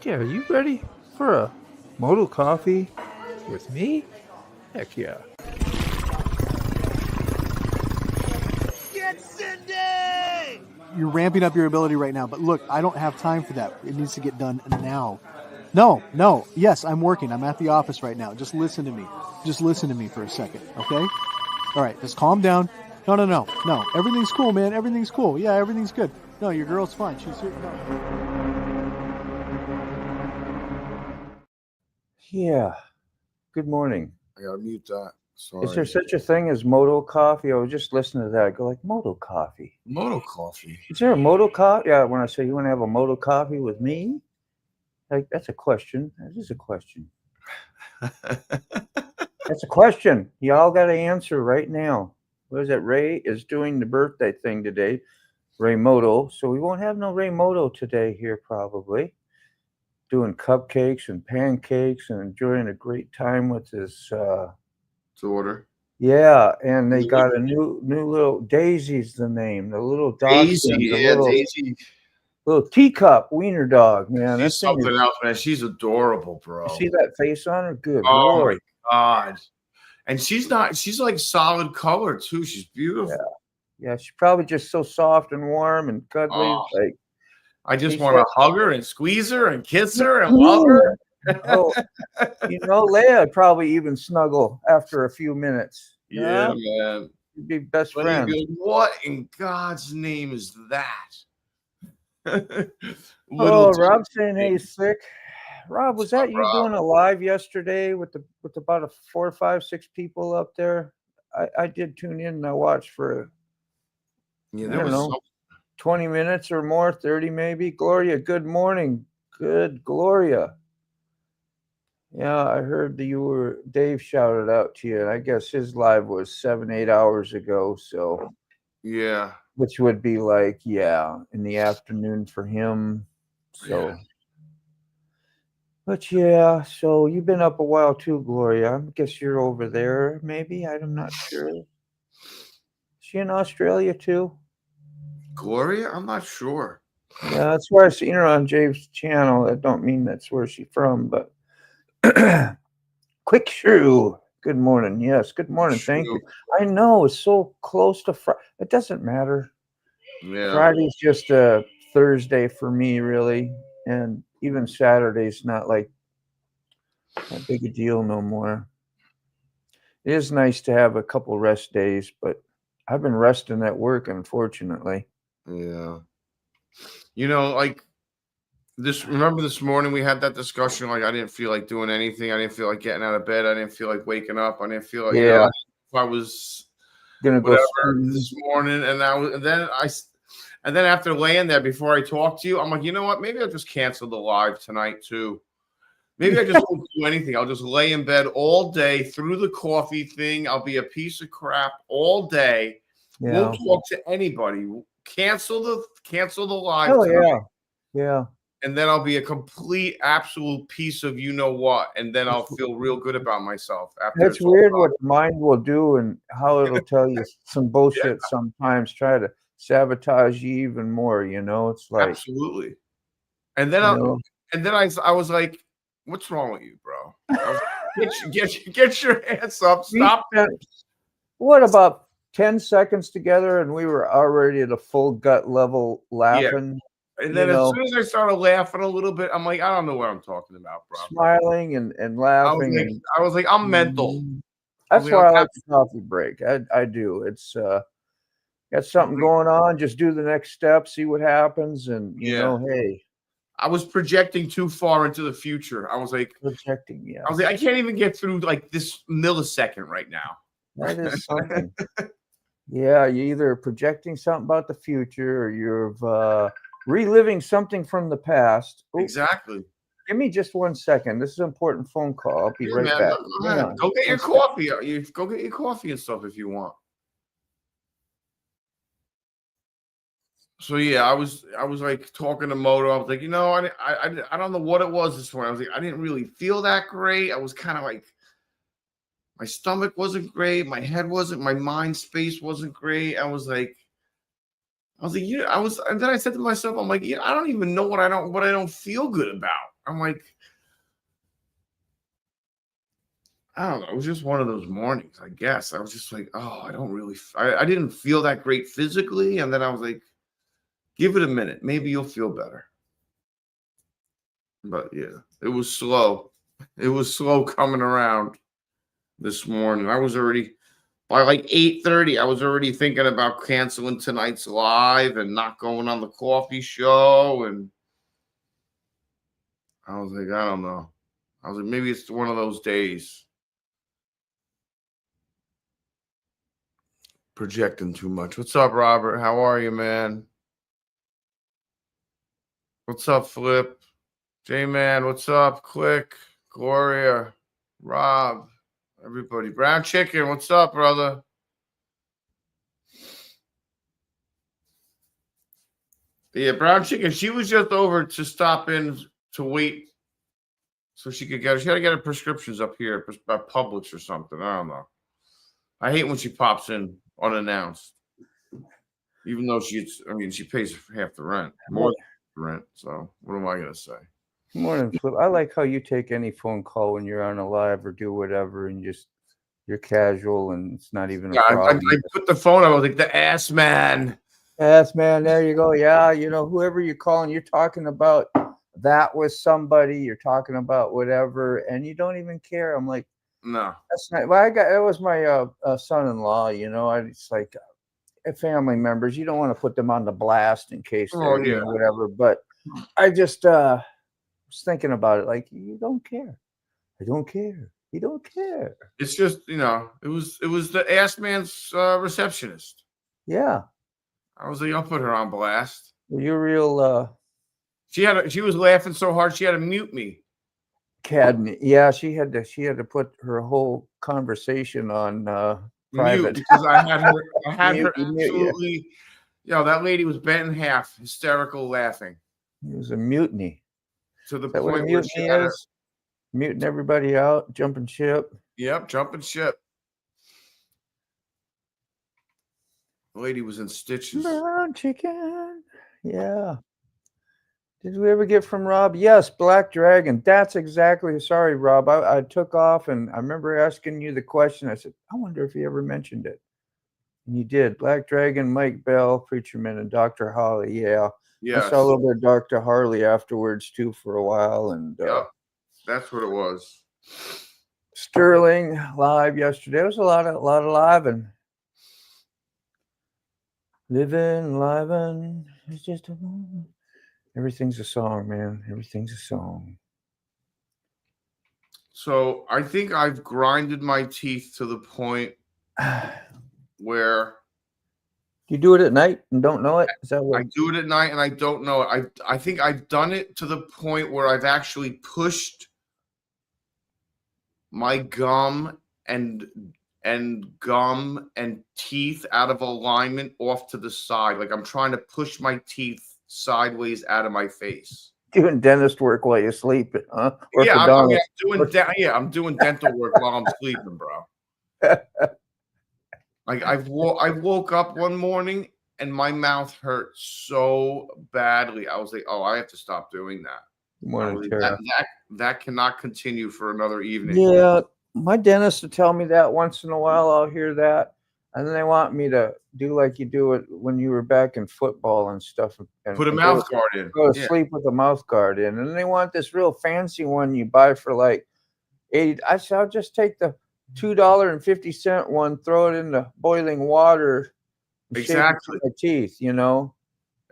Yeah, are you ready for a Moto Coffee with me? Heck yeah. Get Cindy! You're ramping up your ability right now, but look, I don't have time for that. It needs to get done now. No. Yes, I'm working. I'm at the office right now. Just listen to me. Just listen to me for a second, okay? All right, just calm down. No. Everything's cool, man. Everything's cool. Yeah, everything's good. No, your girl's fine. She's here. No. Yeah. Good morning. I gotta mute that. Sorry. Is there such a thing as Moto Coffee? I was just listening to that. I go like, Moto Coffee. Moto Coffee? Is there a Moto Coffee? Yeah, when I say you want to have a Moto Coffee with me? Like, that's a question. That is a question. That's a question. Y'all got to answer right now. What is it? Ray is doing the birthday thing today. Ray Moto. So we won't have no Ray Moto today here probably. Doing cupcakes and pancakes and enjoying a great time with his daughter. Yeah, and they got a new little Daisy's the name. The little dog. Daisy, Daisy. Little teacup wiener dog, man. She's something else, man. She's adorable, bro. You see that face on her? Good. Oh Lord. my God. And she's like solid color too. She's beautiful. Yeah, she's probably just so soft and warm and cuddly. Oh. Like I just want to hug her and squeeze her and kiss her and love her. Oh, Leia would probably even snuggle after a few minutes. Yeah, man. You'd be best friends. What in God's name is that? Rob's saying hey, he's sick. Rob, was that you doing a live yesterday with about 4, 5, 6 people up there? I did tune in and I watched for there was 20 minutes or more, 30 maybe. Gloria, good morning. Good, Gloria. Yeah, I heard that Dave shouted out to you, and I guess his live was 7, 8 hours ago. So yeah, which would be like, in the afternoon for him. So, but so you've been up a while too, Gloria. I guess you're over there, maybe. I'm not sure. Is she in Australia too? Gloria? I'm not sure. Yeah, that's where I seen her on James' channel. That don't mean that's where she's from, but Quick Shrew. Good morning. Yes, good morning. Thank you. I know it's so close to Friday. It doesn't matter. Yeah. Friday's just a Thursday for me, really, and even Saturday's not like that big a deal no more. It is nice to have a couple rest days, but I've been resting at work, unfortunately. Yeah. Like remember this morning we had that discussion, like I didn't feel like doing anything. I didn't feel like getting out of bed. I didn't feel like waking up. I didn't feel like if I was gonna go this morning, and then after laying there before I talked to you, I'm like, you know what? Maybe I'll just cancel the live tonight too. Maybe I just won't do anything. I'll just lay in bed all day through the coffee thing. I'll be a piece of crap all day. Yeah. Won't talk to anybody. Cancel the live. Oh tonight. Yeah. And then I'll be a complete, absolute piece of you know what, and then I'll feel real good about myself. That's weird what the mind will do and how it'll tell you some bullshit sometimes. Try to sabotage you even more. It's like absolutely. And then I was like, "What's wrong with you, bro? Get your hands up! Stop!" What about 10 seconds together, and we were already at a full gut level laughing. Yeah. And then as soon as I started laughing a little bit, I'm like, I don't know what I'm talking about, bro. Smiling and laughing. I was like, I'm mental. That's why I like the coffee break. I do. It's got something going on. Just do the next step, see what happens, and hey. I was projecting too far into the future. I was like projecting. Yeah. I was like, I can't even get through like this millisecond right now. That is something. Yeah, you're either projecting something about the future or you're reliving something from the past. Ooh, exactly. Give me just 1 second. This is an important phone call. I'll be right back. Go get your coffee. Go get your coffee and stuff if you want. So I was like talking to Moto. I was like, I don't know what it was this morning. I was like, I didn't really feel that great. I was kind of like, my stomach wasn't great. My head wasn't. My mind space wasn't great. I was like, and then I said to myself, I'm like, I don't even know what I don't feel good about. I'm like, I don't know. It was just one of those mornings, I guess. I was just like, oh, I don't really, I didn't feel that great physically. And then I was like, give it a minute. Maybe you'll feel better. But yeah, it was slow. It was slow coming around this morning. I was already, by like 8:30, I was already thinking about canceling tonight's live and not going on the coffee show. And I was like, I don't know. I was like, maybe it's one of those days. Projecting too much. What's up, Robert? How are you, man? What's up, Flip? J-Man, what's up? Click, Gloria, Rob, everybody. Brown Chicken, what's up, brother? Yeah, Brown Chicken, she was just over to stop in to wait so she could get, she had to get her prescriptions up here at Publix or something. I don't know. I hate when she pops in unannounced. Even though she pays half the rent, more than the rent. So what am I gonna say? Morning, Flip. I like how you take any phone call when you're on a live or do whatever, and you're casual, and it's not even a Yeah, I problem. put the phone. I was like, the ass man. Yes, man. There you go. Yeah, whoever you're calling, you're talking about that with somebody. You're talking about whatever, and you don't even care. I'm like, No, that's not. Well, it was my son-in-law. It's like family members. You don't want to put them on the blast in case they're whatever. But I just was thinking about it. Like, you don't care. I don't care. You don't care. it's just it was the ass man's receptionist. Yeah. I was like, I'll put her on blast. You're real. She was laughing so hard she had to mute me. Cadney. Yeah, she had to put her whole conversation on private Mute because I had her absolutely. that lady was bent in half, hysterical laughing. It was a mutiny. To the Is that what a point where she mutiny had is? Muting everybody out, jumping ship. Yep, jumping ship. The lady was in stitches. Brown chicken. Yeah. Did we ever get from Rob? Yes, Black Dragon. That's exactly. Sorry, Rob. I took off, and I remember asking you the question. I said, I wonder if he ever mentioned it. And you did. Black Dragon, Mike Bell, Preacherman, and Dr. Holly. Yeah. Yes. I saw a little bit of Dr. Harley afterwards, too, for a while. And yep. That's what it was. Sterling live yesterday. It was a lot of live and living, live, and it's just a moment. Everything's a song, man. Everything's a song. So I think I've grinded my teeth to the point where you do it at night and don't know it? Is that what? I do it at night and I don't know it. I think I've done it to the point where I've actually pushed my gum and teeth out of alignment off to the side. Like I'm trying to push my teeth sideways out of my face. Doing dentist work while you're sleeping, huh? Yeah, I'm doing dental work while I'm sleeping, bro. Like I woke up one morning and my mouth hurt so badly. I was like, oh, I have to stop doing that. Morning, that cannot continue for another evening. Yeah, my dentist will tell me that once in a while. I'll hear that. And then they want me to do like you do it when you were back in football and stuff. And put a mouth guard in. Go to sleep with a mouth guard in. And they want this real fancy one you buy for like $80. I said, I'll just take the $2.50 one, throw it in the boiling water. Exactly. My teeth,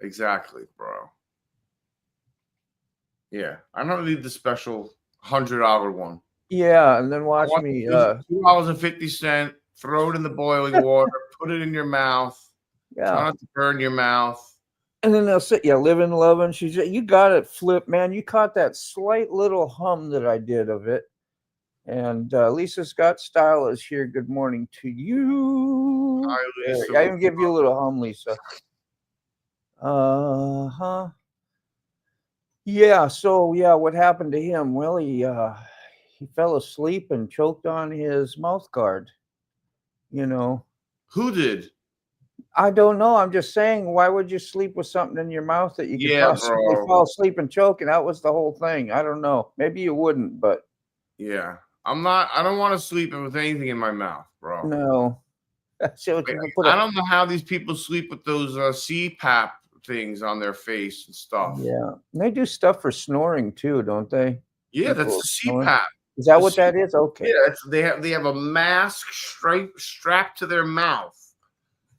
Exactly, bro. Yeah. I don't need the special $100 one. Yeah. And then watch me. $2.50. Throw it in the boiling water, put it in your mouth. Yeah. Try not to burn your mouth. And then they'll say, yeah, living, loving. She said, you got it, Flip, man. You caught that slight little hum that I did of it. And Lisa Scott Style is here. Good morning to you. Hi, Lisa. I even give you a little hum, Lisa. Yeah. So what happened to him? Well, he fell asleep and choked on his mouth guard. Who did? I don't know. I'm just saying, why would you sleep with something in your mouth that you could Yeah, possibly bro. fall asleep and choke? And that was the whole thing. I don't know. Maybe you wouldn't, but Yeah. I don't want to sleep with anything in my mouth, bro. no. So you can put I a don't know how these people sleep with those CPAP things on their face and stuff. yeah. They do stuff for snoring too, don't they? Yeah, that's People the snoring. CPAP. Is that The what that is? Okay. Yeah, they have a mask strapped to their mouth,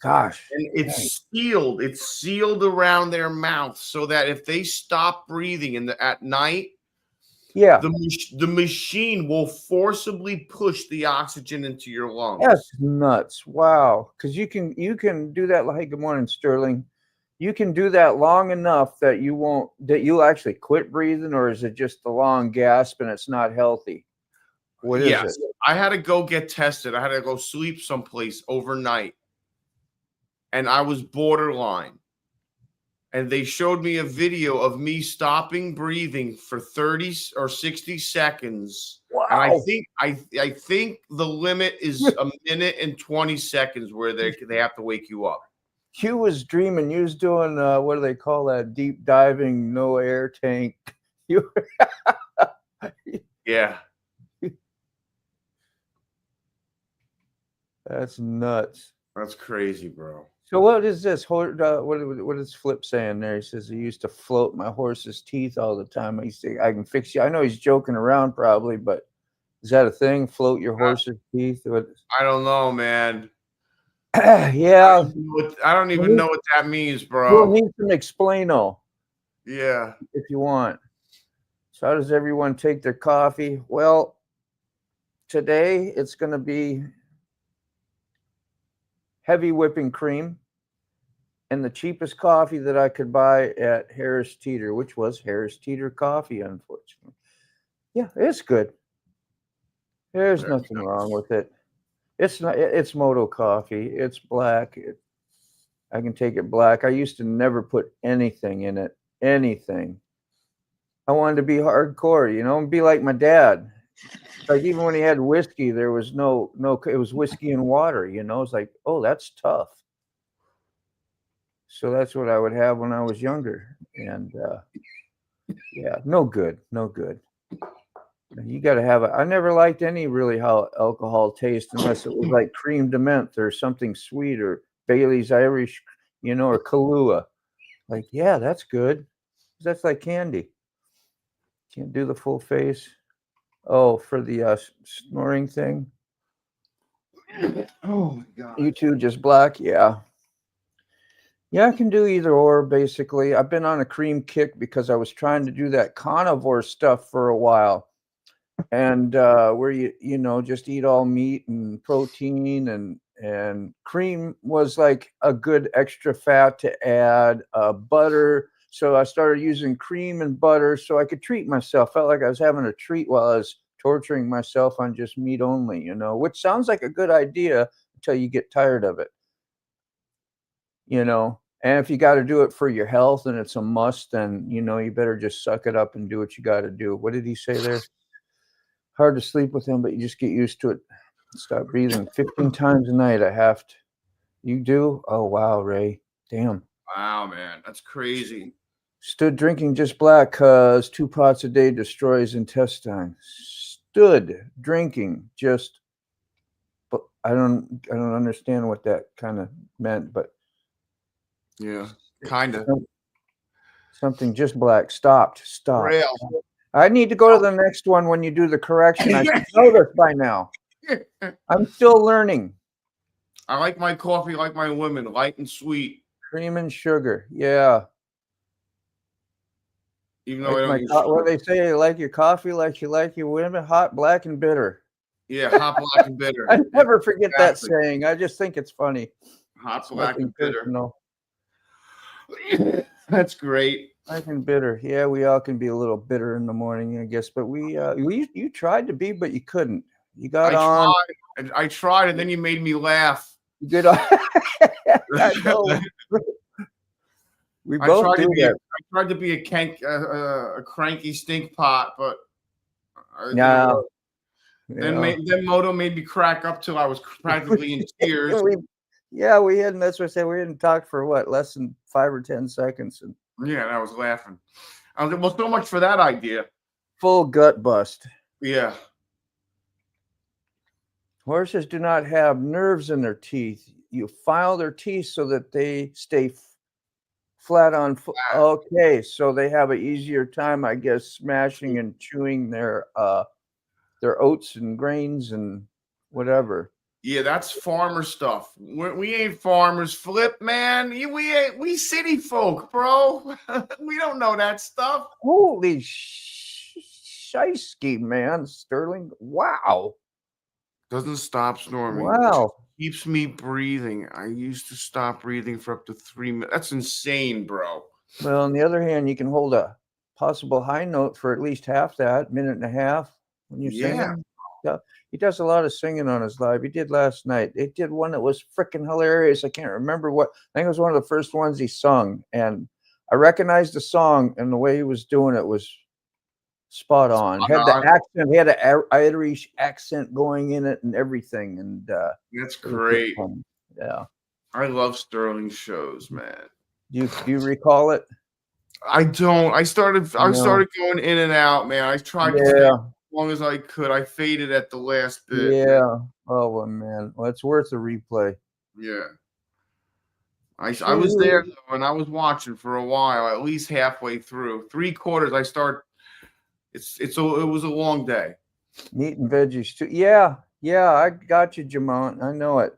Gosh. and Dang. it's sealed. It's sealed around their mouth so that if they stop breathing at night, Yeah. the machine will forcibly push the oxygen into your lungs. That's nuts. Wow. Because you can do that like good morning, Sterling. You can do that long enough that you'll actually quit breathing, or is it just the long gasp and it's not healthy? What is Yes, it? I had to go get tested. I had to go sleep someplace overnight, and I was borderline. And they showed me a video of me stopping breathing for 30 or 60 seconds. Wow. And I think the limit is a minute and 20 seconds where they have to wake you up. You was dreaming. You was doing what do they call that? Deep diving, no air tank. You Yeah. That's nuts. That's crazy, bro. So what is this? What is Flip saying there? He says he used to float my horse's teeth all the time. I can fix you. I know he's joking around probably, but is that a thing? Float your horse's teeth? What? I don't know, man. Yeah. I don't even know what that means, We'll bro. need some explain-o. Yeah. If you want. So how does everyone take their coffee? Well, today it's going to be heavy whipping cream and the cheapest coffee that I could buy at Harris Teeter, which was Harris Teeter coffee, unfortunately. Yeah, it's good. There's nothing wrong with it. It's not. It's Moto coffee. It's black. I can take it black. I used to never put anything in it. Anything. I wanted to be hardcore, and be like my dad. Like even when he had whiskey, there was no. It was whiskey and water. It's like, oh, that's tough. So that's what I would have when I was younger, and yeah, no good. You got to have it. I never liked any really how alcohol tastes unless it was like cream de menthe or something sweet or Bailey's Irish, or Kahlua. Like, yeah, that's good. That's like candy. Can't do the full face. Oh, for the snoring thing. Oh my God. You two just black, yeah. Yeah, I can do either or, basically. I've been on a cream kick because I was trying to do that carnivore stuff for a while. And where you just eat all meat and protein and cream was like a good extra fat to add, butter. So I started using cream and butter so I could treat myself. Felt like I was having a treat while I was torturing myself on just meat only, which sounds like a good idea until you get tired of it. And if you got to do it for your health and it's a must, then, you better just suck it up and do what you got to do. What did he say there? Hard to sleep with him, but you just get used to it. Stop breathing 15 times a night. I have to. You do? Oh, wow, Ray. Damn. Wow, man. That's crazy. Stood drinking just black because 2 pots a day destroys intestine. Stood drinking just, but I don't understand what that kind of meant, but yeah, kind of. Something just black. Stop. Braille. I need to go to the next one when you do the correction. I should know this by now. I'm still learning. I like my coffee like my women, light and sweet. Cream and sugar. Yeah. Even though I don't what they say, you like your coffee like you like your women, hot, black, and bitter. Yeah, hot, black, and bitter. I never forget that saying. I just think it's funny. Hot, black, and bitter. No. That's great. Black and bitter. Yeah, we all can be a little bitter in the morning, I guess. But you tried to be, but you couldn't. You got on. I tried, and then you made me laugh. Good on. I know. We both do that. I tried to be a cranky stink pot, but no. Then Moto made me crack up till I was practically in tears. Yeah, we hadn't. That's what I said. We hadn't talked for what, less than 5 or 10 seconds, and Yeah, and I was laughing. I was like, well, so much for that idea. full gut bust. Yeah. Horses do not have nerves in their teeth. You file their teeth so that they stay flat on. Okay, so they have an easier time, I guess, smashing and chewing their oats and grains and whatever. Yeah, that's farmer stuff. We ain't farmers, Flip, man. We city folk, bro. We don't know that stuff. Holy shiesty, man, Sterling! Wow, Doesn't stop snoring. wow. Keeps me breathing. I used to stop breathing for up to 3 minutes. That's insane, bro. Well, on the other hand, you can hold a possible high note for at least half that minute and a half when you're singing. Yeah, he does a lot of singing on his live. He did last night. They did one that was freaking hilarious. I can't remember what. I think it was one of the first ones he sung, and I recognized the song, and the way he was doing it was spot on. Had the accent. He had an Irish accent going in it and everything, and that's great. Yeah, I love Sterling shows, man. Do you recall it? I don't. I started going in and out, man. I tried to stay as long as I could. I faded at the last bit. Yeah. Man. Oh well, man. Well, it's worth a replay. Yeah. I was there though, and I was watching for a while, at least halfway through. 3/4. It was a long day. Meat and veggies too. Yeah. I got you, Jamont. I know it.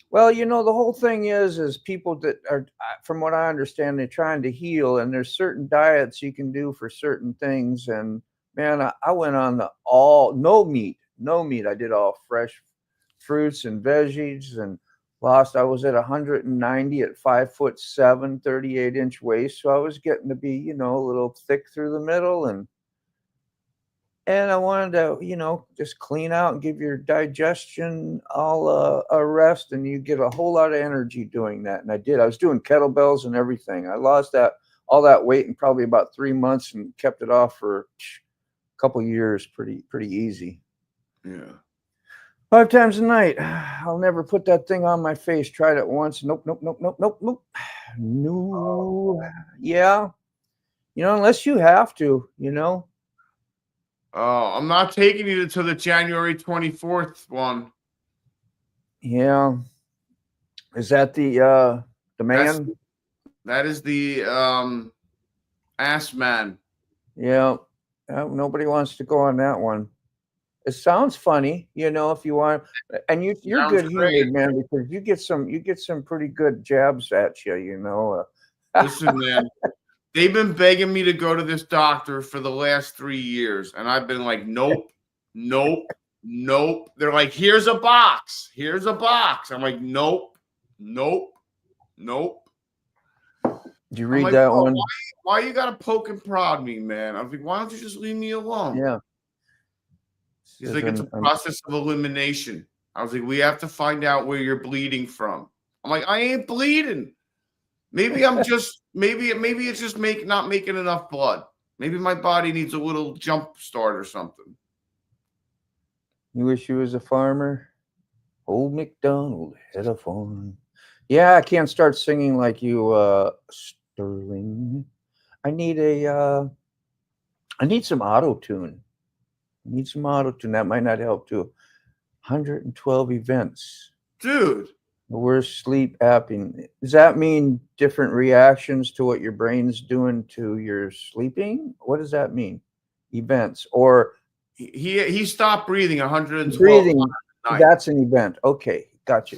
Well, the whole thing is people that are, from what I understand, they're trying to heal, and there's certain diets you can do for certain things. And man, I went on no meat. I did all fresh fruits and veggies, and I was at 190 at 5'7", 38-inch waist. So I was getting to be, a little thick through the middle, and I wanted to, just clean out and give your digestion all a rest, and you get a whole lot of energy doing that. And I did. I was doing kettlebells and everything. I lost all that weight in probably about 3 months and kept it off for a couple years, pretty easy. Yeah. 5 times a night. I'll never put that thing on my face. Tried it once. Nope. No. Yeah. Unless you have to, Oh, I'm not taking you to the January 24th one. Yeah. Is that the man? That is the ass man. Yeah. Nobody wants to go on that one. It sounds funny, if you want, and you're good humored, man, because you get some pretty good jabs at you, Listen, man. They've been begging me to go to this doctor for the last 3 years, and I've been like, nope. They're like, here's a box. I'm like, nope. Did you read that one? Why you gotta poke and prod me, man? I was like, why don't you just leave me alone? Yeah. He's like, it's a process of elimination. I was like, we have to find out where you're bleeding from. I'm like, I ain't bleeding. Maybe I'm just maybe it's just not making enough blood. Maybe my body needs a little jump start or something. You wish you was a farmer? Old MacDonald had a farm. Yeah, I can't start singing like you, Sterling. I need some auto-tune. That might not help too. 112 events. Dude. The worst sleep apnea. Does that mean different reactions to what your brain's doing to your sleeping? What does that mean? Events or he stopped breathing 112 breathing. That's an event. Okay, gotcha.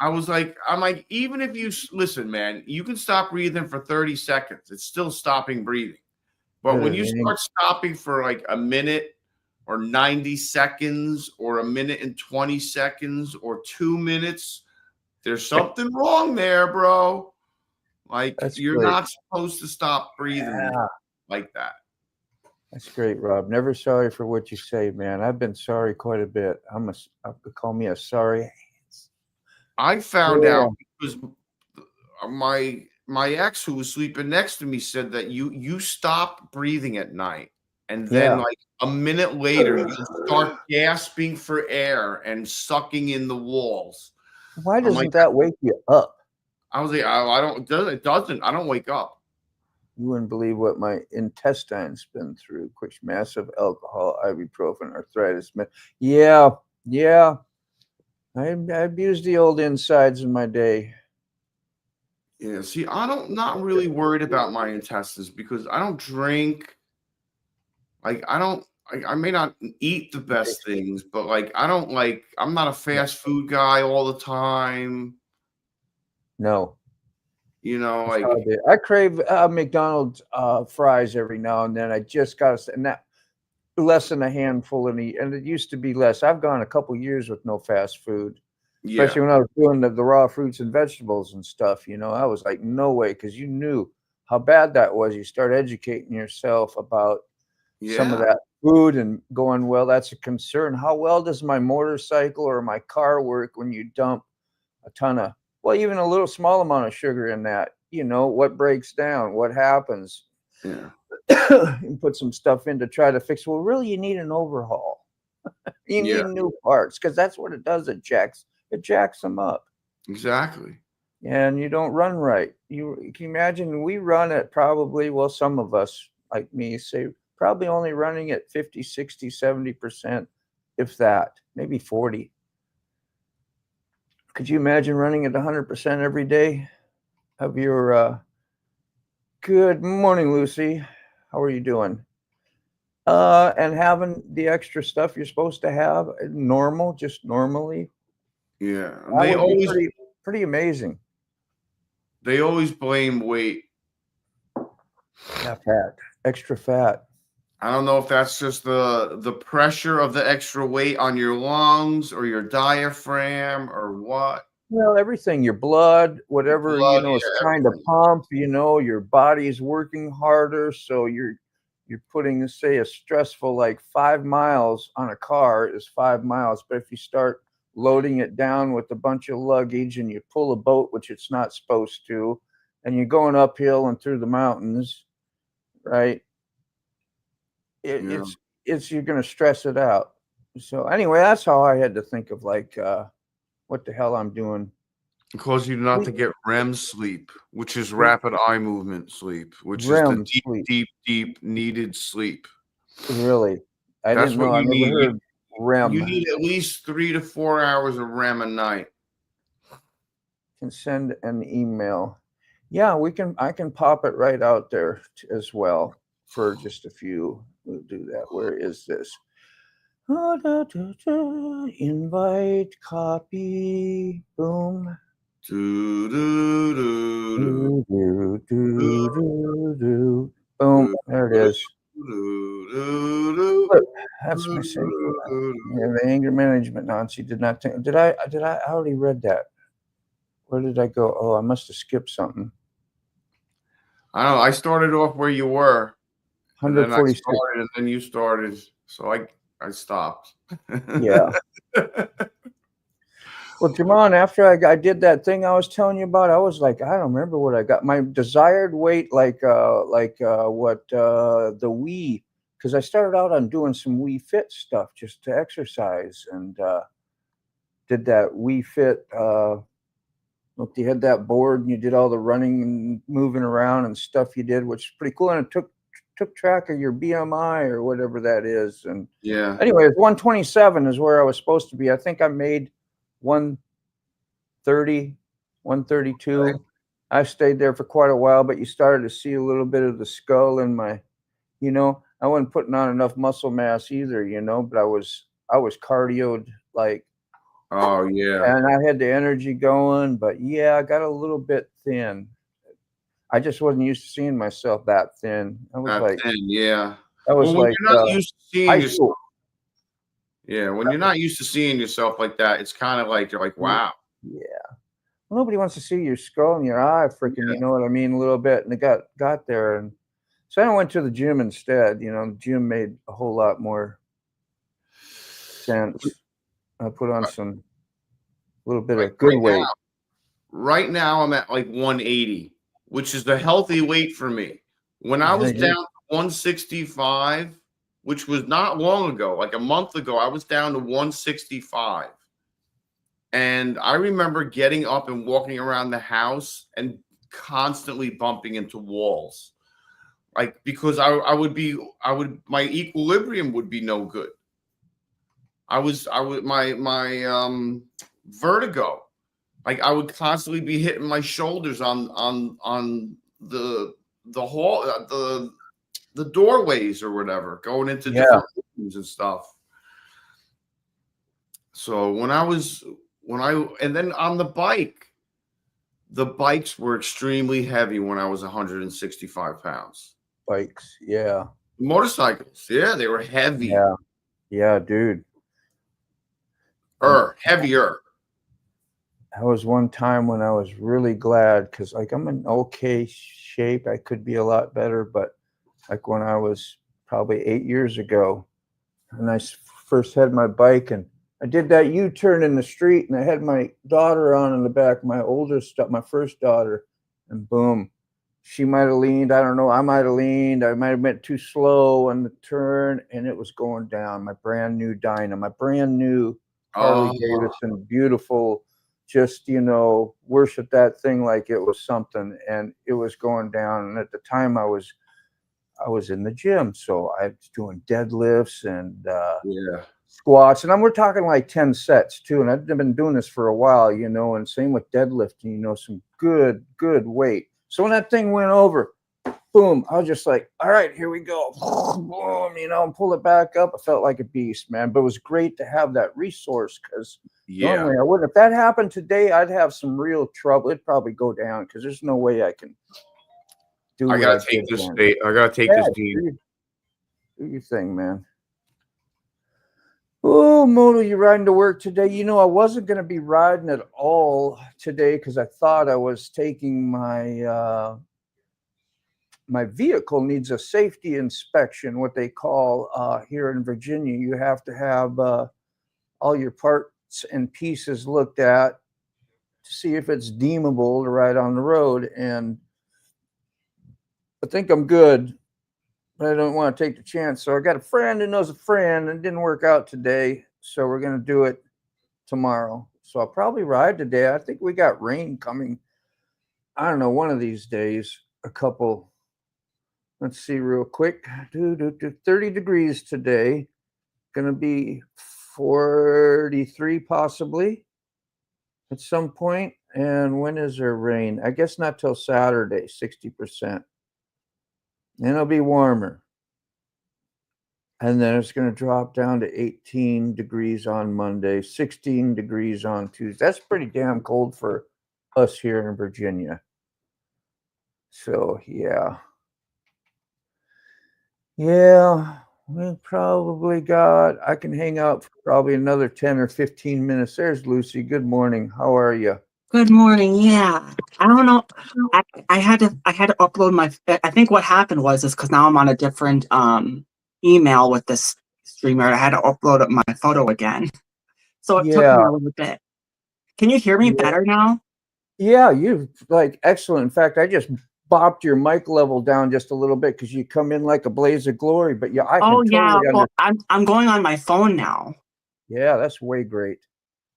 I'm like, even if you listen, man, you can stop breathing for 30 seconds. It's still stopping breathing. But when you start stopping for like a minute or 90 seconds or a minute and 20 seconds or 2 minutes, there's something wrong there, bro. Like, you're not supposed to stop breathing like that. That's great, Rob. Never sorry for what you say, man. I've been sorry quite a bit. Call me a sorry. I found out because my ex who was sleeping next to me said that you stop breathing at night, and then like a minute later you start gasping for air and sucking in the walls. Why I'm like, doesn't that wake you up? I was like, I don't. It doesn't. I don't wake up. You wouldn't believe what my intestine's been through. Quick, massive alcohol, ibuprofen, arthritis. Yeah, yeah. I abused the old insides in my day. Yeah. See, not really worried about my intestines because I don't drink. Like I don't. I may not eat the best things, but like I don't like. I'm not a fast food guy all the time. No. You know, That's how I did. I crave McDonald's fries every now and then. I just got to, and that less than a handful, and it used to be less. I've gone a couple years with no fast food, yeah, especially when I was doing the raw fruits and vegetables and stuff. I was like, no way, because you knew how bad that was. You start educating yourself about some of yeah, that food and going, well, that's a concern. How well does my motorcycle or my car work when you dump a ton of, well, even a little small amount of sugar in that? What breaks down, what happens? yeah, And put some stuff in to try to fix. Well, really, you need an overhaul. You yeah. need new parts, because that's what it does. It jacks them up, Exactly. and you don't run right. You can imagine we run at probably, well, some of us like me say probably only running at 50, 60, 70%, if that, maybe 40. Could you imagine running at 100% every day of your good morning, Lucy? How are you doing? And having the extra stuff you're supposed to have normal, just normally, Yeah. that would be pretty amazing. They always blame weight. Yeah, fat, extra fat. I don't know if that's just the pressure of the extra weight on your lungs or your diaphragm or what. Well, everything, your blood, whatever, Blood, is yeah, trying to everything. pump, your body's working harder. So you're putting, say, a stressful like 5 miles on a car is 5 miles. But if you start loading it down with a bunch of luggage and you pull a boat, which it's not supposed to, and you're going uphill and through the mountains, right? Yeah. It's you're going to stress it out. So anyway, that's how I had to think of like, what the hell I'm doing. It causes you not to get REM sleep, which is rapid eye movement sleep, which is the REM deep, sleep. deep, deep needed sleep. Really? I That's didn't what know. I you never need. heard REM. You need at least 3 to 4 hours of REM a night. Can send an email. Yeah, I can pop it right out there as well for just a few. We'll do that. Where is this? Invite, copy, boom. Do, do, do, Boom. There it is. Look, that's my signal. Yeah, the anger management Nancy did not think. Did I already read that? Where did I go? Oh, I must have skipped something. I don't know. I started off where you were, and then I 146. started, and then you started. So I stopped. Yeah. Well, Jamon, after I did that thing I was telling you about, I was like, I don't remember what I got. My desired weight, what the Wii, because I started out on doing some Wii Fit stuff just to exercise, and did that Wii Fit. Look, you had that board and you did all the running and moving around and stuff you did, which is pretty cool. And it took track of your BMI or whatever that is. And Yeah. anyway, 127 is where I was supposed to be. I think I made 130, 132. Right. I stayed there for quite a while, but you started to see a little bit of the skull in my, I wasn't putting on enough muscle mass either, but I was cardioed like. Oh yeah. And I had the energy going, but yeah, I got a little bit thin. I just wasn't used to seeing myself that thin. I was That like, thin, yeah. that was Well, when like you're not used to seeing high yourself, school. yeah, when you're not used to seeing yourself like that, it's kind of like you're like, wow. Yeah. Well, nobody wants to see your skull and your eye freaking, you know what I mean, a little bit. And it got there. And so I went to the gym instead. The gym made a whole lot more sense. I put on a little bit of good weight. Right now, I'm at like 180, which is the healthy weight for me. When I was down to 165, which was not long ago, like a month ago, I was down to 165. And I remember getting up and walking around the house and constantly bumping into walls. Like, because my equilibrium would be no good. My vertigo. Like, I would constantly be hitting my shoulders on the hall, the doorways or whatever, going into different rooms and stuff. So and then on the bikes were extremely heavy when I was 165 pounds. Bikes, yeah. Motorcycles, yeah, they were heavy. Yeah, dude. Heavier. That was one time when I was really glad, because like I'm in okay shape. I could be a lot better, but like when I was probably 8 years ago, and I first had my bike, and I did that U-turn in the street, and I had my daughter on in the back, my first daughter, and boom, she might have leaned. I don't know. I might have leaned. I might have been too slow on the turn, and it was going down. My brand new Dyna, my brand new Harley Davidson, beautiful. Just, worship that thing like it was something, and it was going down. And at the time, I was in the gym, so I was doing deadlifts and squats, and we're talking like 10 sets too. And I've been doing this for a while, and same with deadlifting, some good weight. So when that thing went over, boom, I was just like, all right, here we go. Boom, and pull it back up. I felt like a beast, man. But it was great to have that resource, because normally I wouldn't. If that happened today, I'd have some real trouble. It'd probably go down, because there's no way I can do I gotta take this bait. I gotta take this beat. Do your thing, man. Oh, Moto, you riding to work today? I wasn't going to be riding at all today, because I thought I was taking my my vehicle needs a safety inspection, what they call here in Virginia. You have to have all your parts and pieces looked at to see if it's deemable to ride on the road. And I think I'm good, but I don't want to take the chance. So I got a friend who knows a friend, and it didn't work out today. So we're going to do it tomorrow. So I'll probably ride today. I think we got rain coming. I don't know, one of these days, a couple. Let's see real quick. 30 degrees today. Going to be 43 possibly at some point. And when is there rain? I guess not till Saturday, 60%. Then it'll be warmer. And then it's going to drop down to 18 degrees on Monday, 16 degrees on Tuesday. That's pretty damn cold for us here in Virginia. So, yeah. Yeah, we probably I can hang out for probably another 10 or 15 minutes. There's Lucy. Good morning. How are you? Good morning. Yeah, I don't know. I had to upload my. I think what happened is because now I'm on a different email with this streamer. I had to upload my photo again, so it took me a little bit. Can you hear me better now? Yeah, you excellent. In fact, I just bopped your mic level down just a little bit, because you come in like a blaze of glory. But yeah, I can totally understand. Well, I'm going on my phone now. Yeah, that's way great.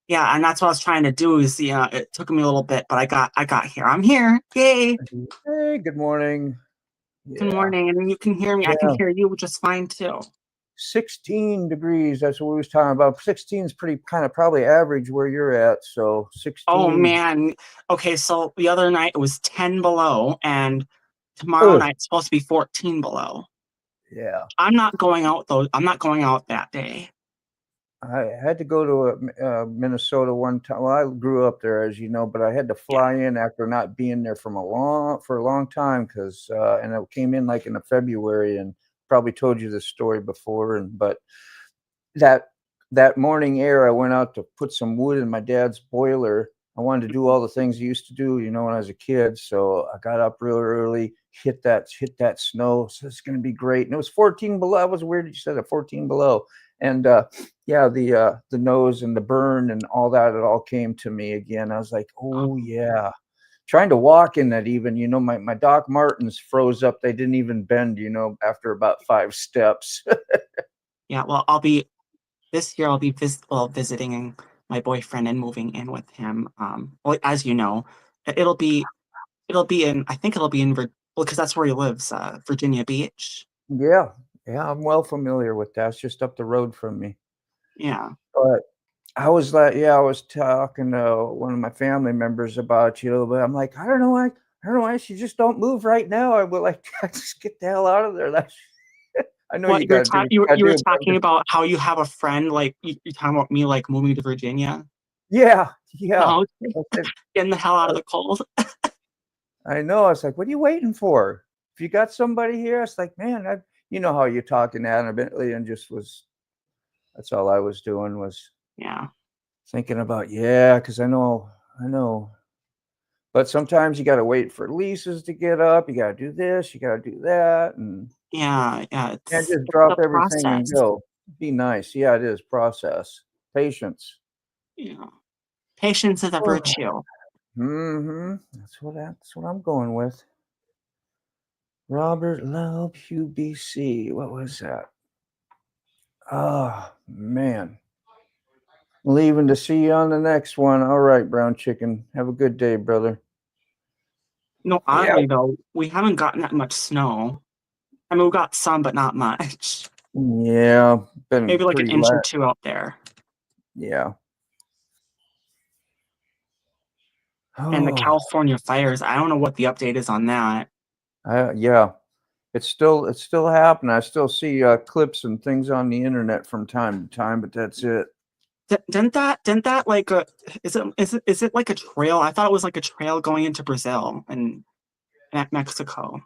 Yeah, and that's what I was trying to do. Is it took me a little bit, but I got here. I'm here. Yay! Hey, good morning. Good morning, and you can hear me. I can hear you just fine too. 16 degrees. That's what we was talking about. 16 is pretty probably average where you're at. So 16. Oh man. Okay, so the other night it was 10 below, and tomorrow night it's supposed to be 14 below. Yeah. I'm not going out though. I'm not going out that day. I had to go to Minnesota one time. Well, I grew up there, as you know, but I had to fly in after not being there for a long time, because and I came in like in the February, and probably told you this story before. But that morning air, I went out to put some wood in my dad's boiler. I wanted to do all the things I used to do, when I was a kid. So I got up real early, hit that snow. So it's going to be great. And it was 14 below. That was weird that you said it, 14 below. And the nose and the burn and all that, it all came to me again. I was like, oh yeah. Trying to walk in that even, my Doc Martens froze up. They didn't even bend, after about 5 steps. Yeah, well, this year I'll be visiting my boyfriend and moving in with him. Well, as you know, it'll be in, I think it'll be in because that's where he lives, Virginia Beach. Yeah, yeah, I'm well familiar with that. It's just up the road from me. Yeah. But I was talking to one of my family members about you a little bit. I'm like, I don't know why she just don't move right now. I would like just get the hell out of there. That's I know What you gotta do you gotta were do talking it. about how you have a friend, like you're talking about me like moving to Virginia. Yeah, yeah. Oh, I said, getting the hell out of uh, the cold. I know. I was like, "What are you waiting for? If you got somebody here," it's like, "Man, I," you know how you're talking animately and just was that's all I was doing was Yeah. thinking about, yeah, because I know. But sometimes you gotta wait for leases to get up, you gotta do this, you gotta do that, and Yeah, yeah, can't it's just the drop everything and process. go. Be nice. Yeah, it is process. Patience. Yeah. Patience is a virtue. Mhm. That's what I'm going with. Robert Laub, UBC. What was that? Oh, man. Leaving to see you on the next one. All right, brown chicken. Have a good day, brother. No, Yeah. oddly though, we haven't gotten that much snow. I mean, we got some, but not much. Yeah. Been Maybe like an pretty inch or light. two out there. Yeah. And the Oh, California fires, I don't know what the update is on that. yeah. It's still happening. I still see clips and things on the internet from time to time, but that's it. Didn't that like is it like a trail? I thought it was like a trail going into Brazil and Mexico.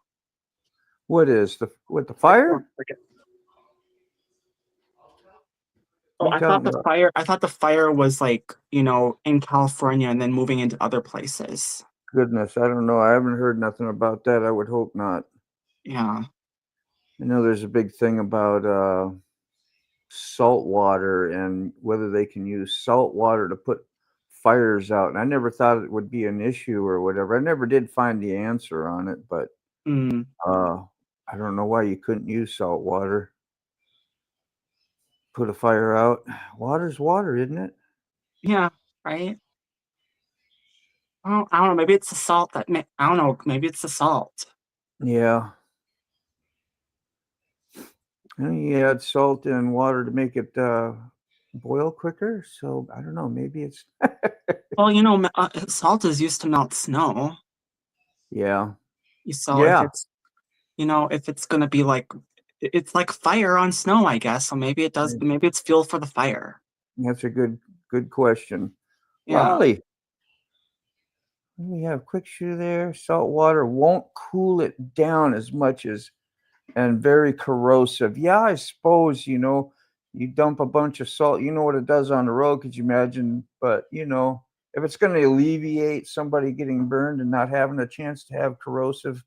What is the with the Or fire? forget. What Oh, are you talking about? I thought the fire was like, in California and then moving into other places. Goodness, I don't know. I haven't heard nothing about that. I would hope not. Yeah. I know there's a big thing about salt water and whether they can use salt water to put fires out. And I never thought it would be an issue or whatever. I never did find the answer on it, but Mm, uh, I don't know why you couldn't use salt water. Put a fire out. Water's water, isn't it? yeah, right? I don't know, maybe it's the salt I don't know, maybe it's the salt. Yeah. And you add salt and water to make it boil quicker. So I don't know. Maybe it's Well, salt is used to melt snow. yeah. So Yeah. if it's gonna be like it's like fire on snow, I guess. So maybe it's fuel for the fire. That's a good question. Yeah. Lolly, we have quick shoe there. Salt water won't cool it down as much as and very corrosive. Yeah, I suppose, you dump a bunch of salt, you know what it does on the road, could you imagine? But if it's going to alleviate somebody getting burned and not having a chance to have corrosive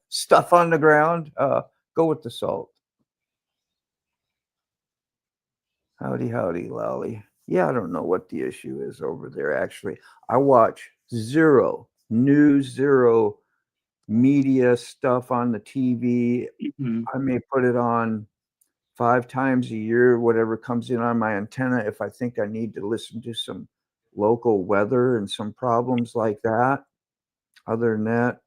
stuff on the ground, go with the salt. Howdy, howdy, Lolly. Yeah, I don't know what the issue is over there, actually. I watch zero news, zero media stuff on the TV. Mhm. I may put it on 5 times a year, whatever comes in on my antenna, if I think I need to listen to some local weather and some problems like that. Other than that,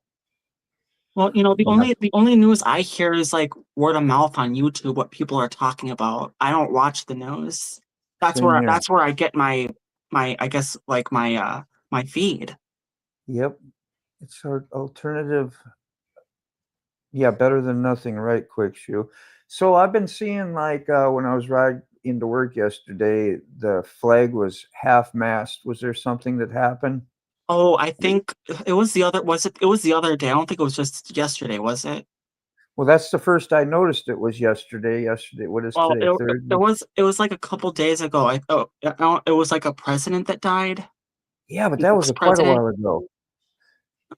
Well, yeah, the only news I hear is like word of mouth on YouTube, what people are talking about. I don't watch the news. same here. That's where I get my I guess like my feed. Yep, it's our alternative. Yeah, better than nothing, right, Quick Shoe. So I've been seeing like when I was riding into work yesterday, the flag was half mast. Was there something that happened? Oh, I think it was the other was it was the other day. I don't think it was just yesterday, was it? Well, that's the first I noticed it was yesterday. Yesterday, what is Well, today? Thursday? it was like a couple days ago. It was like a president that died. Yeah, but An that was quite a ex-president. while ago.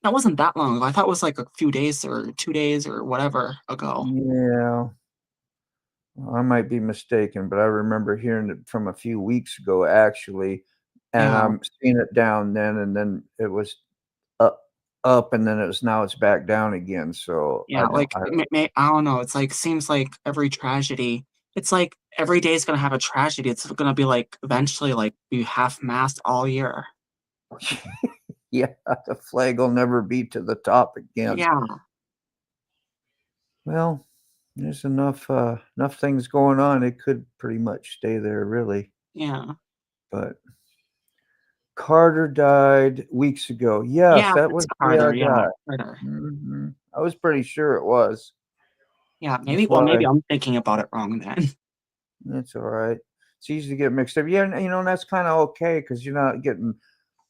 That wasn't that long ago. I thought it was like a few days or 2 days or whatever ago. Yeah, well, I might be mistaken, but I remember hearing it from a few weeks ago, actually, and Yeah. I'm seeing it down then, and then it was up, and then now it's back down again. So I Yeah, don't, like I don't know. It's like seems like every tragedy. It's like every day is gonna have a tragedy. It's gonna be like eventually like be half-mast all year. Yeah, the flag will never be to the top again. Yeah. Well, there's enough things going on. It could pretty much stay there, really. Yeah. But Carter died weeks ago. Yes, Yeah, that it's was Carter. the Yeah, guy. Carter. I was pretty sure it was. Yeah, That's maybe why. I'm thinking about it wrong then. That's all right. It's easy to get mixed up. Yeah, and and that's kind of okay because you're not getting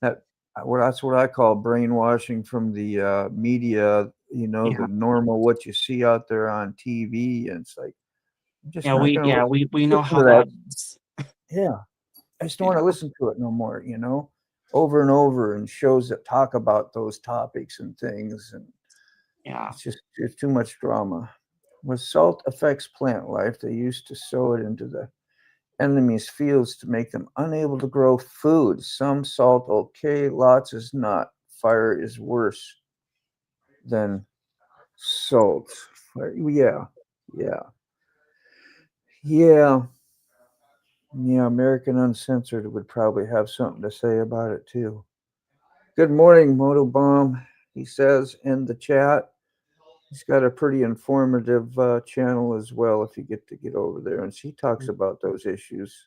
that. Well, that's what I call brainwashing from the media. Yeah. The normal what you see out there on TV, and it's like I'm just Yeah, not we going to yeah, we know listen how to that. that is. Yeah, I just don't want Yeah. to listen to it no more. Over and over, and shows that talk about those topics and things, and Yeah. it's too much drama. When salt affects plant life, they used to sow it into the enemy's fields to make them unable to grow food. Some salt okay, lots is not. Fire is worse than salt. Yeah, yeah, yeah, yeah. American Uncensored would probably have something to say about it too. Good morning, Motobomb. He says in the chat. He's got a pretty informative channel as well. If you get over there, and he talks about those issues.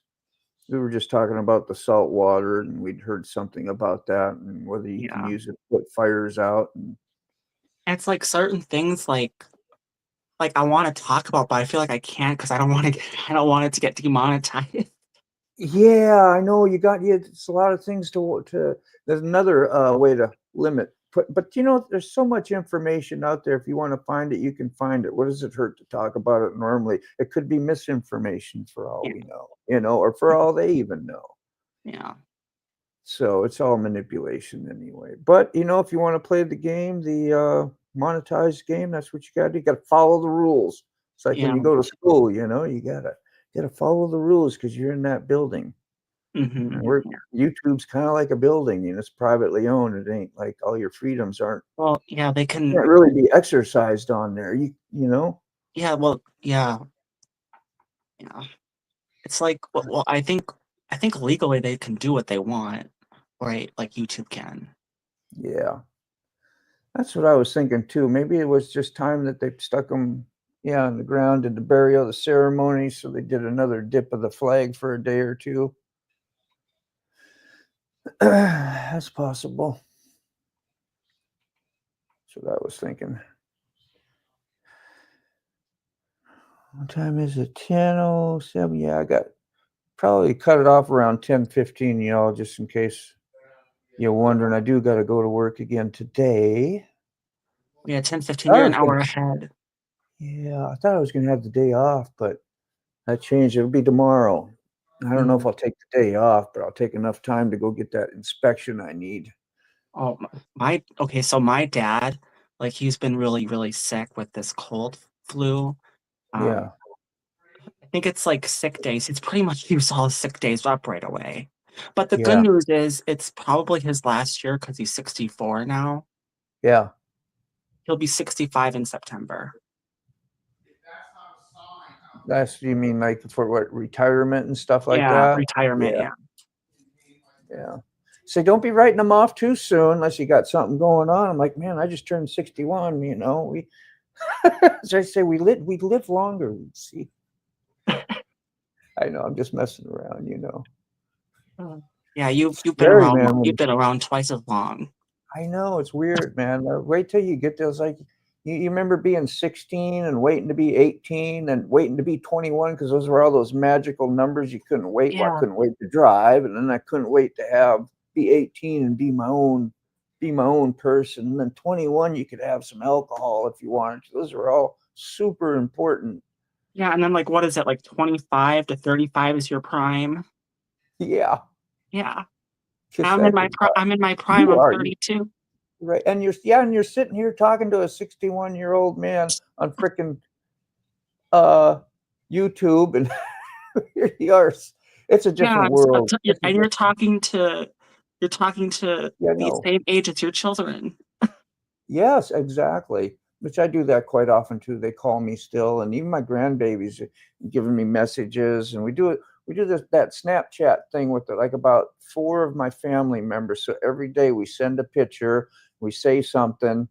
We were just talking about the salt water, and we'd heard something about that, and whether you can Yeah. use it to put fires out. And It's like certain things like I want to talk about, but I feel like I can't because I don't want it to get demonetized. yeah, I know it's a lot of things to. There's another way to limit. But there's so much information out there. If you want to find it, you can find it. What does it hurt to talk about it normally? It could be misinformation for all Yeah. we know, or for all they even know. Yeah. So it's all manipulation anyway. But if you want to play the game, the monetized game, that's what you got to do. You got to follow the rules. It's like when Yeah. you go to school, you gotta follow the rules because you're in that building. And Mm-hmm. YouTube's kind of like a building. It's privately owned. It ain't like all your freedoms Well, yeah, they can't can. really be exercised on there. Yeah. Well, yeah. Yeah. It's like, well, I think legally they can do what they want, right? Like YouTube can. Yeah. That's what I was thinking too. Maybe it was just time that they stuck them, yeah, in the ground, did the burial, the ceremony, so they did another dip of the flag for a day or two. That's possible. That's what I was thinking. What time is it? 10:07. Yeah, I got probably cut it off around 10:15, just in case you're wondering. I do got to go to work again today. Yeah, 10:15. You're an hour ahead. Yeah, I thought I was going to have the day off, but that changed. It'll be tomorrow. I don't know if I'll take the day off, but I'll take enough time to go get that inspection I need. Oh, okay, so my dad, like he's been really, really sick with this cold flu. Yeah. I think it's like sick days. He's pretty much used all his sick days up right away. But the good Yeah. news is it's probably his last year because he's 64 now. Yeah. He'll be 65 in September. You mean like for what, retirement and stuff like Yeah, that? retirement, Yeah. yeah. Yeah. So don't be writing them off too soon unless you got something going on. I'm like, man, I just turned 61. We, as I say, we live longer. We see. I know. I'm just messing around. Yeah, you've been Scary, around. man. You've been around twice as long. I know it's weird, man. Wait till you get those. Like, you remember being 16 and waiting to be 18 and waiting to be 21 because those were all those magical numbers you couldn't wait. Well, I Yeah. couldn't wait to drive, and then I couldn't wait to be 18 and be my own person. And then 21, you could have some alcohol if you wanted to. Those are all super important. Yeah, and then like what is it, like 25 to 35 is your prime? Yeah. Yeah. Just I'm in my prime. You I'm are. 32. Right. And you're sitting here talking to a 61-year-old man on frickin' YouTube, and here you are. It's a different world. And you're talking to the Yeah, same age as your children. yes, exactly. which I do that quite often too. They call me still, and even my grandbabies are giving me messages, and we do it. We do that Snapchat thing with like about 4 of my family members. So every day we send a picture, we say something,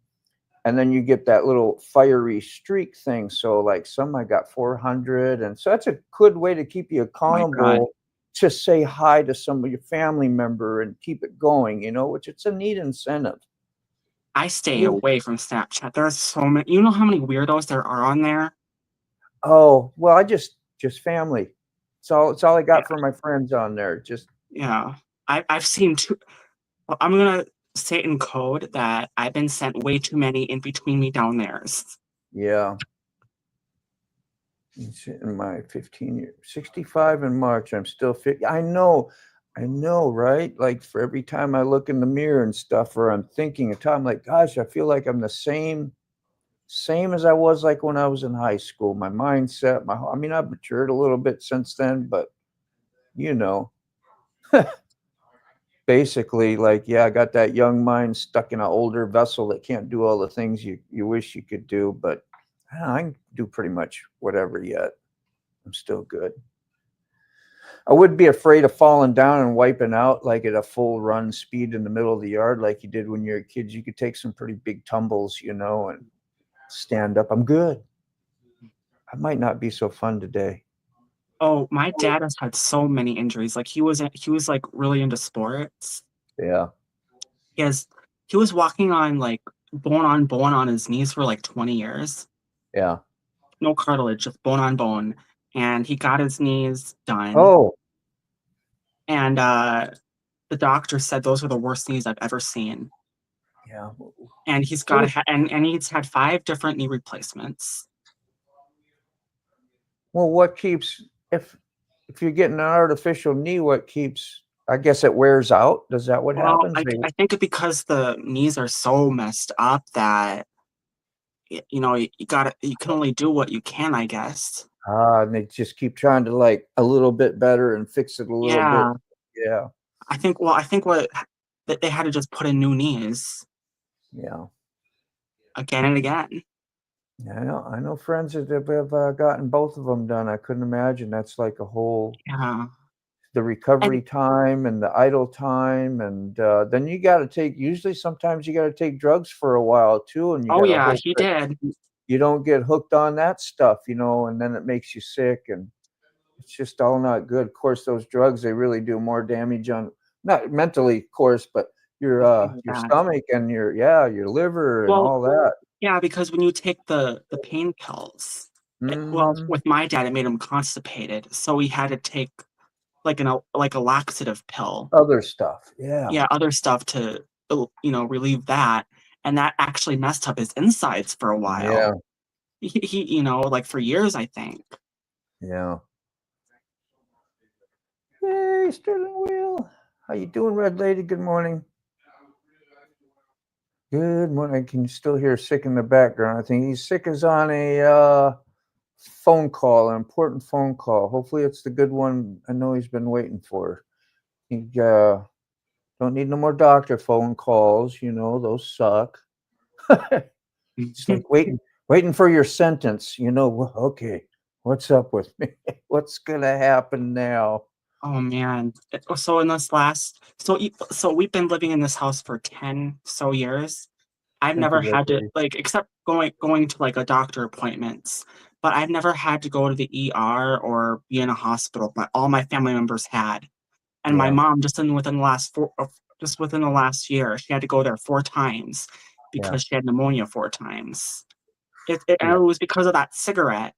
and then you get that little fiery streak thing. So like some I got 400, and so that's a good way to keep you Oh my God. accountable to say hi to some of your family member and keep it going, which it's a neat incentive. I stay You- away from Snapchat. There's so many. You know how many weirdos there are on there? Oh, well, I just family. It's all I Yeah. got for my friends on there. Just Yeah. I've seen two. Well, I'm gonna say it in code that I've been sent way too many in between me down there's. yeah. It's in my 15 year 65 in March. I'm still fit. I know, right? Like for every time I look in the mirror and stuff, or I'm thinking of time, I'm like, gosh, I feel like I'm the same as I was like when I was in high school. My mindset, I mean, I've matured a little bit since then, but you know, basically, like, yeah, I got that young mind stuck in an older vessel that can't do all the things you wish you could do, but I can do pretty much whatever yet. I'm still good. I wouldn't be afraid of falling down and wiping out like at a full run speed in the middle of the yard like you did when you were kids. You could take some pretty big tumbles, and stand up. I'm good. I might not be so fun today. Oh, my dad has had so many injuries. Like he was like really into sports. Yeah. He has he was walking on like bone on his knees for like 20 years. Yeah. No cartilage, just bone on bone. And he got his knees done. Oh, And the doctor said those were the worst knees I've ever seen. yeah. And he's got and he's had 5 different knee replacements. Well, what keeps if you're getting an artificial knee, what keeps? I guess it wears out. Does that what Well, happens? I think because the knees are so messed up that you can only do what you can, I guess. And they just keep trying to like a little bit better and fix it a little bit. Yeah. Yeah. I think what that they had to just put in new knees Yeah. again and again. Yeah, I know friends that have gotten both of them done. I couldn't imagine that's like a whole Yeah. the recovery time and the idle time, and then you got to take. Usually, sometimes you got to take drugs for a while too, and you Oh got to yeah, hope he that did. you don't get hooked on that stuff, and then it makes you sick, and it's just all not good. Of course, those drugs they really do more damage on not mentally, of course, but your your Yeah. stomach and your liver and Well, all that. yeah, because when you take the pain pills, well, Mhm. with my dad, it made him constipated, so he had to take like a laxative pill. Other stuff, yeah. Yeah, other stuff to relieve that, and that actually messed up his insides for a while. Yeah, Like for years, I think. yeah. Hey, Sterling Wheel. How you doing, Red Lady? Good morning. Good morning. I can still hear Sick in the background. I think he's Sick is on a phone call, an important phone call. Hopefully it's the good one I know he's been waiting for. He don't need no more doctor phone calls, those suck. It's like waiting for your sentence, okay, what's up with me? What's gonna happen now? Oh man. So in this last so we've been living in this house for 10 so years. I've Thank never you, Red had to Lady. like except going to like a doctor appointments, but I've never had to go to the ER or be in a hospital. But all my family members had. And my Yeah, mom just within the last year, she had to go there 4 times yeah, because she had pneumonia 4 times. And yeah. it was because of that cigarette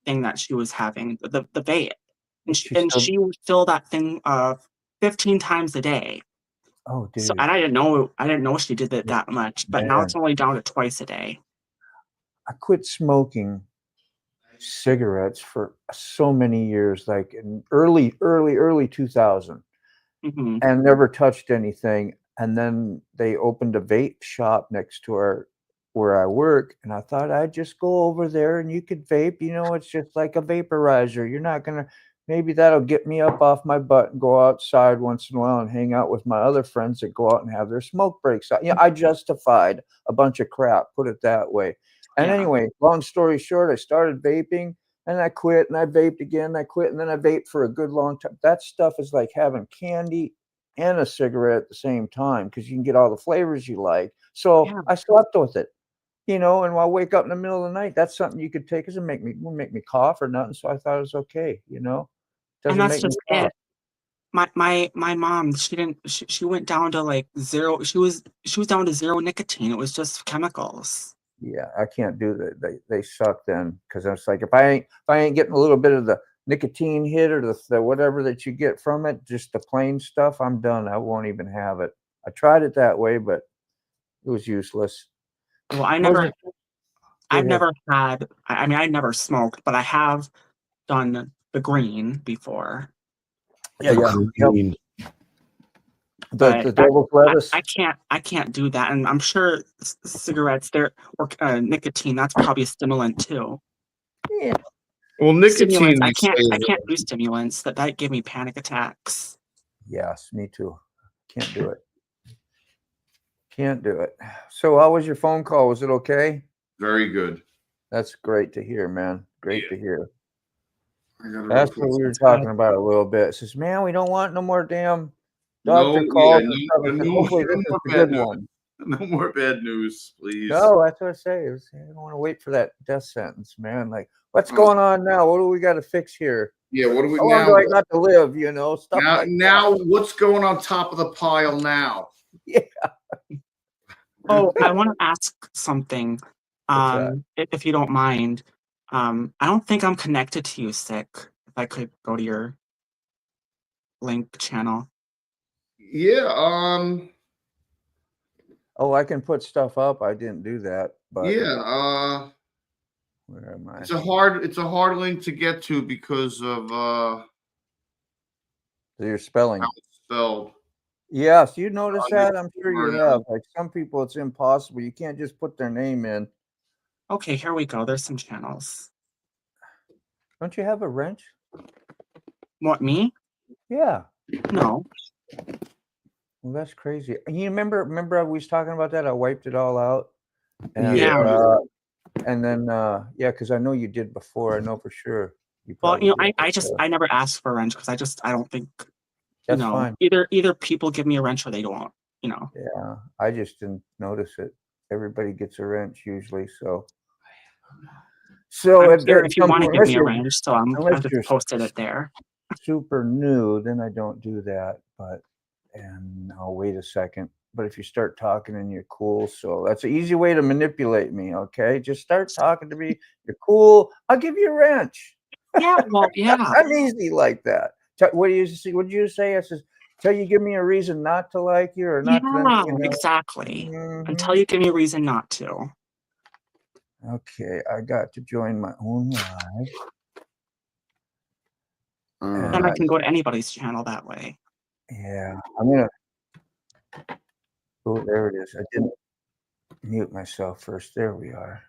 thing that she was having, the vape. And She's still she would fill that thing 15 times a day. oh So dude. and I didn't know she did it that much, but now it's Man, only down to twice a day. I quit smoking cigarettes for so many years, like in early 2000, Mhm. and never touched anything. And then they opened a vape shop next to where I work, and I thought I'd just go over there and you could vape. It's just like a vaporizer. You're not gonna maybe that'll get me up off my butt and go outside once in a while and hang out with my other friends that go out and have their smoke breaks. I justified a bunch of crap, put it that way. And Yeah. anyway, long story short, I started vaping and I quit and I vaped again. I quit and then I vaped for a good long time. That stuff is like having candy and a cigarette at the same time because you can get all the flavors you like. So Yeah. I slept with it. And I'll wake up in the middle of the night. That's something you could take. Doesn't won't make me cough or nothing. So I thought it was okay. And Doesn't that's make me just cough. it. My mom, she went down to like zero. She was down to zero nicotine. It was just chemicals. Yeah, I can't do that. They suck then because it's like if I ain't getting a little bit of the nicotine hit or the whatever that you get from it, just the plain stuff, I'm done. I won't even have it. I tried it that way, but it was useless. Well, Go I've ahead. never had. I mean, I never smoked, but I have done the green before. Yeah. Green. But The devil's lettuce. I can't do that, and I'm sure cigarettes, or nicotine, that's probably a stimulant too. Yeah. Well, nicotine. Stimulants, I they can't say do stimulants. That give me panic attacks. Yes, me too. Can't do it. Can't do it. So how was your phone call? Was it okay? very good. That's great to hear, man. Great Yeah. to hear. I gotta That's go what we were That's talking good. about a little bit. It says, man, we don't want no more damn No, doctor yeah, calls and no, stuff. I said, no, hopefully no this is more the bad good news. one. No more bad news, please. No, that's what I say. I don't want to wait for that death sentence, man. Like, what's Oh. going on now? What do we got to fix here? Yeah, what do we How long now? do I got to live? Stuff Now, like that. now, what's going on top of the pile now? Yeah. Oh, I want to ask something. What's that? If you don't mind. I don't think I'm connected to you, Sick. If I could go to your link channel. Yeah, Oh, I can put stuff up. I didn't do that, but yeah, where am I? it's a hard link to get to because of Your spelling. how it's spelled. Yes, you notice Oh, that? I'm sure you yeah. have. Like some people, it's impossible. You can't just put their name in. Okay, here we go. There's some channels. Don't you have a wrench? What, me? Yeah. No. Well, that's crazy. You remember I was talking about that? I wiped it all out. And, Yeah. And then, yeah, because I know you did before. I know for sure. You Well, probably did I before. never asked for a wrench because I don't think, That's fine. either people give me a wrench or they don't, Yeah, I just didn't notice it. Everybody gets a wrench usually, so. I'm here if you want to give me a wrench, so I unless just you're posted it there. super new, then I don't do that. And I'll wait a second. But if you start talking and you're cool, so that's an easy way to manipulate me. Okay, just start talking to me. You're cool. I'll give you a wrench. Yeah, well, yeah. I'm easy like that. What do you see? What did you say? I says, till you give me a reason not to like you or not Yeah, to, exactly. Mhm. Until you give me a reason not to. Okay, I got to join my own live. Then I can go to anybody's channel that way. Yeah, I'm gonna. Oh, there it is. I didn't mute myself first. There we are.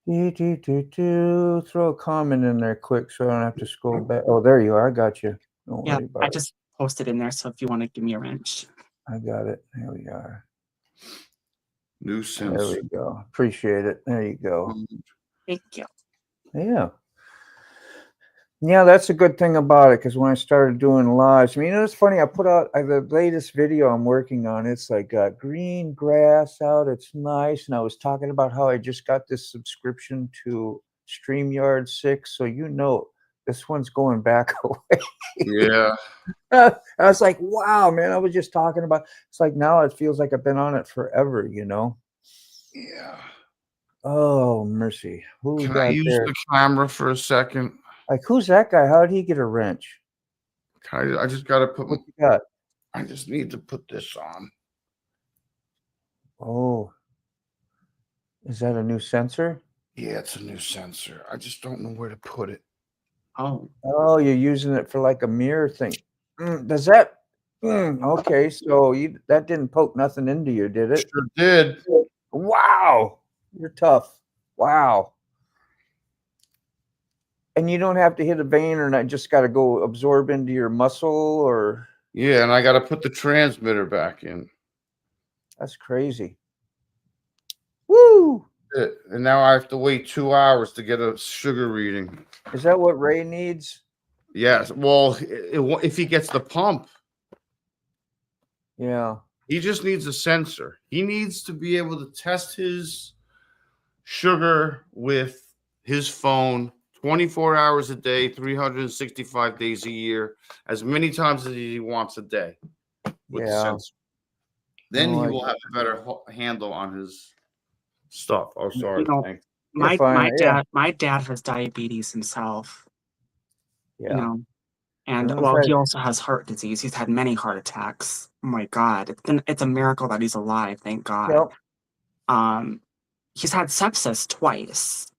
Throw a comment in there quick so I don't have to scroll back. Oh, there you are. I got you. Don't Yeah, worry about I it. just posted in there, so if you want to give me a wrench. I got it. There we are. New There sense. we go. Appreciate it. There you go. Thank you. Yeah. Yeah, that's a good thing about it because when I started doing lives, I mean, it's funny. I put out the latest video I'm working on. It's like green grass out. It's nice. And I was talking about how I just got this subscription to StreamYard 6. So, this one's going back away. Yeah. I was like, wow, man. I was just talking about it's like now it feels like I've been on it forever, Yeah. Oh, mercy. Who we Can got I use there? the camera for a second? Like, who's that guy? How did he get a wrench? I just got to put. What you got? I just need to put this on. Oh, is that a new sensor? Yeah, it's a new sensor. I just don't know where to put it. Oh. Oh, you're using it for like a mirror thing. Does that? Okay, so that didn't poke nothing into you, did it? Sure did. Wow, you're tough. Wow. And you don't have to hit a vein or not, just got to go absorb into your muscle or. Yeah, and I got to put the transmitter back in. That's crazy. Woo! And now I have to wait 2 hours to get a sugar reading. Is that what Ray needs? Yes. Well, if he gets the pump. Yeah. He just needs a sensor. He needs to be able to test his sugar with his phone 24 hours a day, 365 days a year, as many times as he wants a day with the sensor. Then he will have a better handle on his stuff. Oh, sorry. You know, Thanks. my dad has diabetes himself. Yeah. You know, and Yeah, well, right. he also has heart disease. He's had many heart attacks. Oh my God, it's a miracle that he's alive. Thank God. Yep. He's had sepsis twice.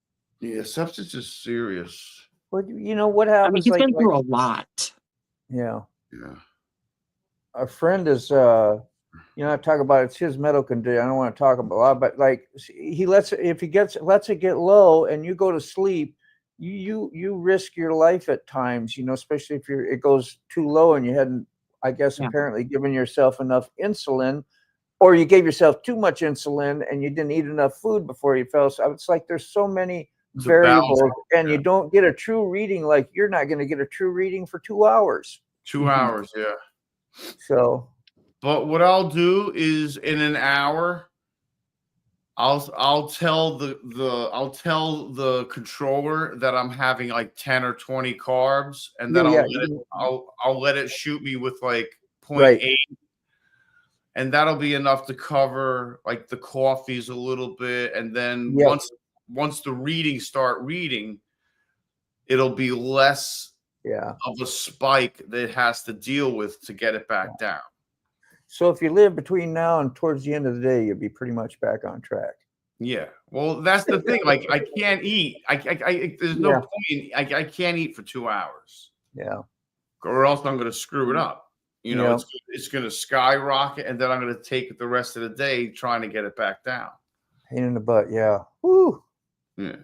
Yeah, sepsis is serious. Well, you know what happens? I mean, he's been through a lot. Yeah. Yeah. A friend is, I talk about it's his medical condition. I don't want to talk about a lot, but like he lets it get low and you go to sleep, you risk your life at times, especially if it goes too low and you hadn't, I guess, apparently given yourself enough insulin, or you gave yourself too much insulin and you didn't eat enough food before you fell. So it's like there's so many variables, and you don't get a true reading. Like you're not going to get a true reading for 2 hours. 2 hours, yeah. So, but what I'll do is in an hour, I'll tell the controller that I'm having like 10 or 20 carbs, and then I'll let it shoot me with like 0.8, and that'll be enough to cover like the coffees a little bit, and then once the readings start reading, it'll be less of a spike that it has to deal with to get it back down. So if you live between now and towards the end of the day, you'll be pretty much back on track. Yeah. Well, that's the thing. Like I can't eat. There's no point. I can't eat for 2 hours. Yeah. Or else I'm going to screw it up. It's going to skyrocket, and then I'm going to take the rest of the day trying to get it back down. Pain in the butt. Yeah. Woo. Yeah.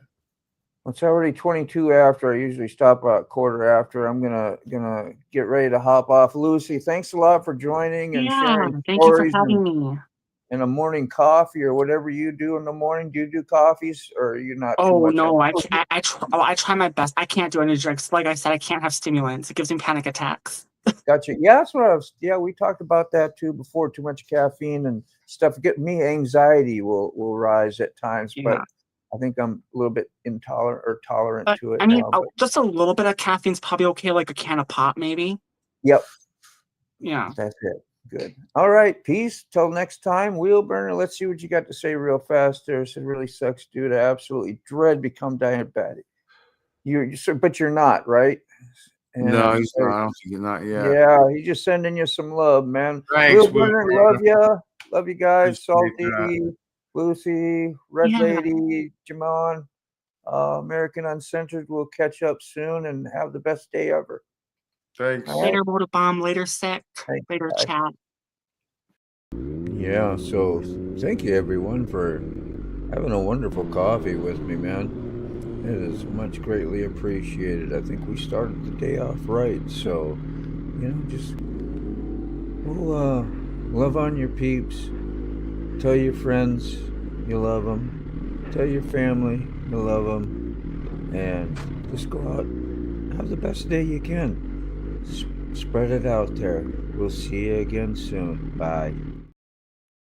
It's already 22 after. I usually stop about quarter after. I'm gonna get ready to hop off. Lucy, thanks a lot for joining and sharing thank you for having me. And a morning coffee or whatever you do in the morning. Do you do coffees or are you not? Oh no, I try my best. I can't do any drinks. Like I said, I can't have stimulants. It gives me panic attacks. Gotcha. Yeah, that's what we talked about that too before. Too much caffeine and stuff. Get me anxiety will rise at times, but I think I'm a little bit intolerant or tolerant to it. I mean, just a little bit of caffeine's probably okay, like a can of pop, maybe. Yep. Yeah. That's it. Good. All right. Peace. Till next time. Wheel burner. Let's see what you got to say real fast there. It really sucks, dude. I absolutely dread become diabetic. But you're not, right? And no, he's not. I don't think you're not yet. Yeah, he's just sending you some love, man. Thanks, Wheel burner. Love you. Love you guys. Salty. Lucy, Red Lady, Jamon, American Uncensored. We'll catch up soon and have the best day ever. Thanks. Later, Motor Bomb. Later, Sick. Later, Chat. Yeah, so thank you, everyone, for having a wonderful coffee with me, man. It is much greatly appreciated. I think we started the day off right. So, just love on your peeps. Tell your friends you love them. Tell your family you love them. And just go out and have the best day you can. Spread it out there. We'll see you again soon. Bye.